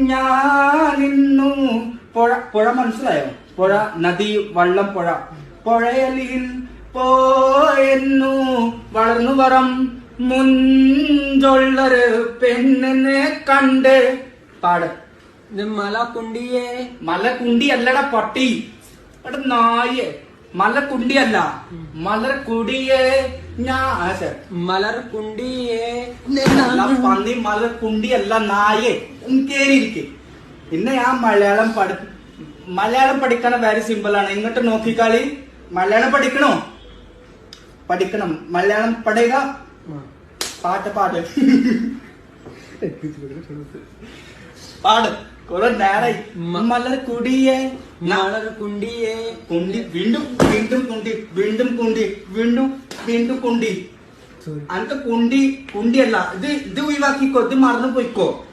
ഞാനിന്നു പുഴ പുഴ മനസ്സിലായോ? പുഴ, നദി, വള്ളം, പുഴ. പുഴയലിൽ പോയെന്നു വളർന്നു വരം മുഞ്ചൊള്ളൊരു പെണ്ണിനെ കണ്ട്. പാട്. മലക്കുണ്ടിയെ. മലക്കുണ്ടി അല്ലടാ പട്ടി, എടാ നായെ. മലക്കുണ്ടിയല്ല, മലർക്കുടിയെ. മലർക്കുണ്ടിയെ പന്നി. മലർക്കുണ്ടിയല്ല നായെ. കേറിയിരിക്കെ. പിന്നെ ഞാൻ മലയാളം പഠിക്കാൻ വെരി സിമ്പിൾ ആണ്. ഇങ്ങോട്ട് നോക്കിക്കാളി. മലയാളം പഠിക്കണം. മലയാളം പഠിക. പാട്ട് പാട് കുറെ നേരായി. മലർക്കുടിയെ. മലർക്കുണ്ടിയെ. കുണ്ടി. വീണ്ടും കുണ്ടി. അനക്ക് കുണ്ടിയല്ല ഇത്. ഒഴിവാക്കിക്കോ. ഇത് മറന്നു പോയിക്കോ.